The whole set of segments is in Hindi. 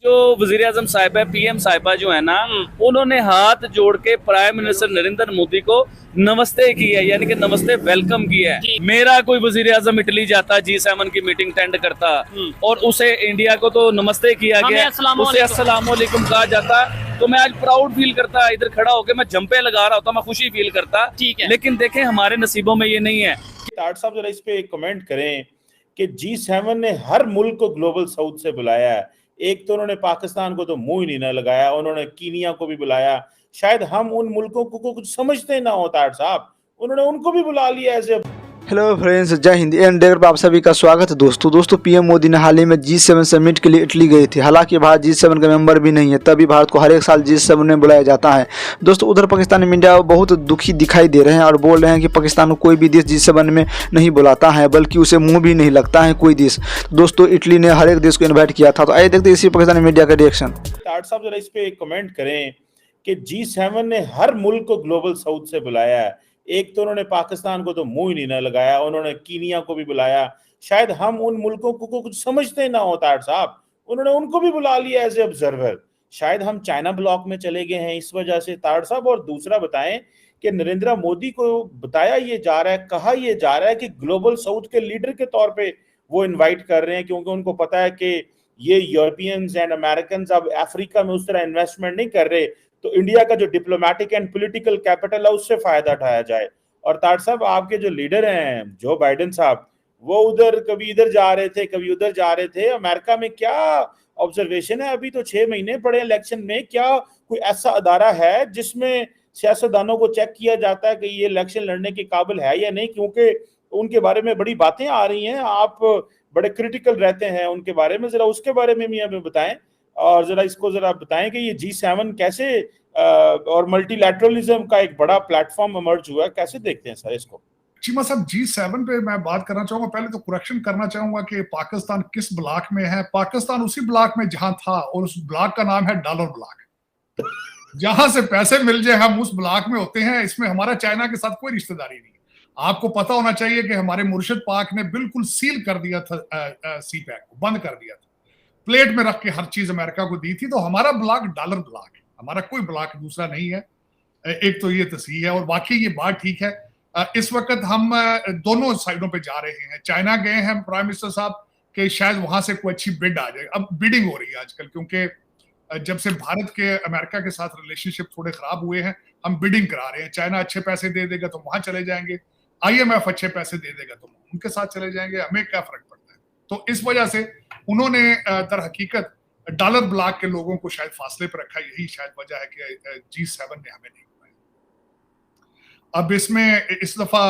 जो वजीर आजम साहिबा पीएम साहिबा जो है ना, उन्होंने हाथ जोड़ के प्राइम मिनिस्टर नरेंद्र मोदी को नमस्ते किया, यानी कि नमस्ते वेलकम किया है। मेरा कोई वजीर आजम इटली जाता, G7 की मीटिंग अटेंड करता और उसे इंडिया को तो नमस्ते किया गया, उसे अस्सलाम वालेकुम कहा जाता, तो मैं आज प्राउड फील करता, इधर खड़ा होकर मैं जंपे लगा रहा होता, मैं खुशी फील करता। लेकिन देखें हमारे नसीबों में ये नहीं है। ताट साहब जरा इस पे कमेंट करें कि G7 ने हर मुल्क को ग्लोबल साउथ से बुलाया है। एक तो उन्होंने पाकिस्तान को तो मुंह ही नहीं ना लगाया, उन्होंने कीनिया को भी बुलाया। शायद हम उन मुल्कों को कुछ समझते ना हो ताट साहब, उन्होंने उनको भी बुला लिया ऐसे। हेलो फ्रेंड्स, जय हिंद एंड पर आप सभी का स्वागत है। दोस्तों पीएम मोदी ने हाल ही में G7 समिट के लिए इटली गए थे। हालांकि भारत G7 का मेंबर भी नहीं है, तभी भारत को हर एक साल G7 में बुलाया जाता है। दोस्तों उधर पाकिस्तानी मीडिया बहुत दुखी दिखाई दे रहे हैं और बोल रहे हैं कि पाकिस्तान को कोई भी देश G7 में नहीं बुलाता है, बल्कि उसे मुँह भी नहीं लगता है कोई देश। दोस्तों इटली ने हर एक देश को इन्वाइट किया था। तो आइए देखते हैं इसी पाकिस्तानी मीडिया का रिएक्शन। ताट साहब जरा इस पे कमेंट करें कि G7 ने हर मुल्क को ग्लोबल साउथ से बुलाया है। एक तो उन्होंने पाकिस्तान को तो मुंह ही नहीं ना लगाया, उन्होंने कीनिया को भी बुलाया। शायद हम उन मुल्कों को कुछ समझते ना हो ताट साहब, उन्होंने उनको भी बुला लिया एज ए ऑब्जर्वर। शायद हम चाइना ब्लॉक में चले गए हैं इस वजह से ताट साहब। और दूसरा बताएं कि नरेंद्र मोदी को बताया ये जा रहा है, कहा ये जा रहा है कि ग्लोबल साउथ के लीडर के तौर पे वो इन्वाइट कर रहे हैं, क्योंकि उनको पता है कि ये यूरोपियंस एंड अमेरिकन अब अफ्रीका में उस तरह इन्वेस्टमेंट नहीं कर रहे, तो इंडिया का जो डिप्लोमेटिक एंड पॉलिटिकल कैपिटल है उससे फायदा उठाया जाए। और ताट साहब आपके जो लीडर हैं जो बाइडेन साहब, वो उधर कभी इधर जा रहे थे कभी उधर जा रहे थे। अमेरिका में क्या ऑब्जर्वेशन है, अभी तो 6 महीने पड़े इलेक्शन में, क्या कोई ऐसा अदारा है जिसमें सियासतदानों को चेक किया जाता है कि ये इलेक्शन लड़ने के काबिल है या नहीं? क्योंकि उनके बारे में बड़ी बातें आ रही हैं, आप बड़े क्रिटिकल रहते हैं उनके बारे में, जरा उसके बारे में भी हमें बताएं। और जरा इसको जरा बताएं कि ये G7 कैसे और मल्टीलैटरलिज्म का एक बड़ा प्लेटफॉर्म इमर्ज हुआ, कैसे देखते हैं सर इसको? चीमा साहब G7 पे मैं बात करना चाहूंगा। पहले तो करेक्शन करना चाहूंगा कि पाकिस्तान किस ब्लॉक में है। पाकिस्तान उसी ब्लॉक में जहां था, और उस ब्लॉक का नाम है डॉलर ब्लॉक। जहां से पैसे मिल जाए हम उस ब्लॉक में होते हैं। इसमें हमारा चाइना के साथ कोई रिश्तेदारी नहीं है। आपको पता होना चाहिए कि हमारे मुर्शिद पाक ने बिल्कुल सील कर दिया था, CPEC को बंद कर दिया था, प्लेट में रख के हर चीज अमेरिका को दी थी। तो हमारा ब्लॉक डॉलर ब्लॉक है, हमारा कोई ब्लॉक दूसरा नहीं है। एक तो ये तस्वीर है, और बाकी ये बात ठीक है। इस वक्त हम दोनों साइडों पे जा रहे हैं। चाइना गए हैं प्राइम मिनिस्टर साहब के, शायद वहां से कोई अच्छी बिड आ जाए। अब बिडिंग हो रही है आजकल, क्योंकि जब से भारत के अमेरिका के साथ रिलेशनशिप थोड़े खराब हुए हैं, हम बिडिंग करा रहे हैं। चाइना अच्छे पैसे दे देगा तो वहां चले जाएंगे, IMF अच्छे पैसे दे देगा तो उनके साथ चले जाएंगे, हमें क्या फर्क पड़ता है। तो इस वजह से उन्होंने दर हकीकत डॉलर ब्लॉक के लोगों को शायद फासले पर रखा। यही शायद वजह है कि G7 ने हमें नहीं बुलाया। अब इसमें इस दफा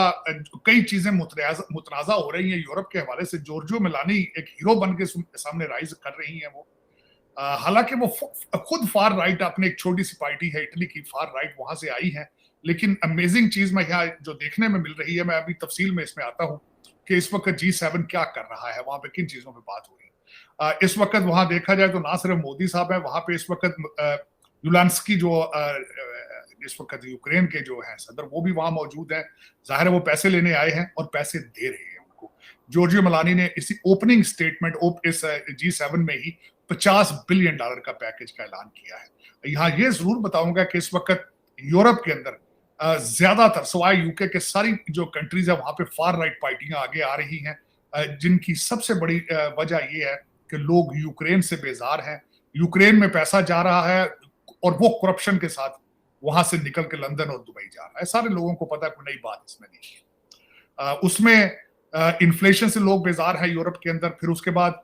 कई चीजें मुतनाजा हो रही हैं यूरोप के हवाले से। जॉर्जियो मेलानी एक हीरो बन के सामने राइज कर रही हैं वो। हालांकि वो खुद फार राइट, अपने एक छोटी सी पार्टी है इटली की, फार राइट वहां से आई है। लेकिन अमेजिंग चीज मैं यहाँ जो देखने में मिल रही है, मैं अभी तफसील में इसमें आता हूँ कि इस वक्त G7 क्या कर रहा है, वहां पे किन चीजों पे बात हो रही है। इस वक्त वहां देखा जाए तो ना सिर्फ मोदी साहब है वहां पे, इस वक्त यूलांस्की जो इस वक्त यूक्रेन के जो है सदर, वो भी वहां मौजूद है। जाहिर है वो पैसे लेने आए हैं और पैसे दे रहे हैं उनको। जॉर्जियो मेलानी ने इसी ओपनिंग स्टेटमेंट इस G7 में ही $50 बिलियन का पैकेज का ऐलान किया है। यहाँ ये जरूर बताऊंगा कि इस वक्त यूरोप के अंदर ज्यादातर सवाए यूके के सारी जो कंट्रीज है, वहां पे फार राइट पार्टियां आगे आ रही हैं, जिनकी सबसे बड़ी वजह ये है कि लोग यूक्रेन से बेजार हैं। यूक्रेन में पैसा जा रहा है और वो करप्शन के साथ वहां से निकल के लंदन और दुबई जा रहा है। सारे लोगों को पता है, कोई नई बात इसमें नहीं है। उसमें इन्फ्लेशन से लोग बेजार हैं यूरोप के अंदर। फिर उसके बाद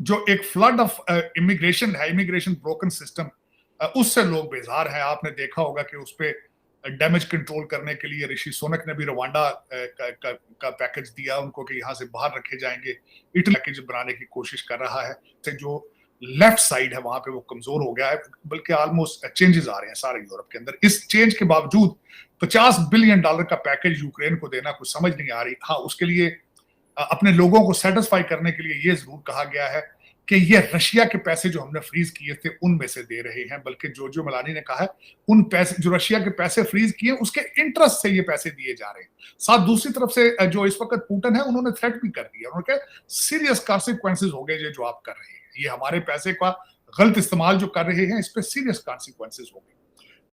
जो एक फ्लड ऑफ इमिग्रेशन है, इमिग्रेशन ब्रोकन सिस्टम, उससे लोग बेजार हैं। आपने देखा होगा कि उस पर डैमेज कंट्रोल करने के लिए ऋषि सुनक ने भी रवांडा का पैकेज दिया उनको कि यहाँ से बाहर रखे जाएंगे। इटली पैकेज बनाने की कोशिश कर रहा है। जो लेफ्ट साइड है वहां पे वो कमजोर हो गया है, बल्कि ऑलमोस्ट चेंजेस आ रहे हैं सारे यूरोप के अंदर। इस चेंज के बावजूद $50 बिलियन का पैकेज यूक्रेन को देना कुछ समझ नहीं आ रही। हाँ, उसके लिए अपने लोगों को सेटिस्फाई करने के लिए ये जरूर कहा गया है कि ये रशिया के पैसे जो हमने फ्रीज किए थे उनमें से दे रहे हैं। बल्कि जॉर्जियो मेलानी ने कहा है उन पैसे जो रशिया के पैसे फ्रीज किए उसके इंटरेस्ट से ये पैसे दिए जा रहे हैं। साथ दूसरी तरफ से जो इस वक्त पुतिन है, उन्होंने थ्रेट भी कर दिया। उन्होंने कहा सीरियस कॉन्सिक्वेंसेस हो गए जो आप कर रहे हैं, ये हमारे पैसे का गलत इस्तेमाल जो कर रहे हैं, इस पे सीरियस कॉन्सिक्वेंसेस होंगे।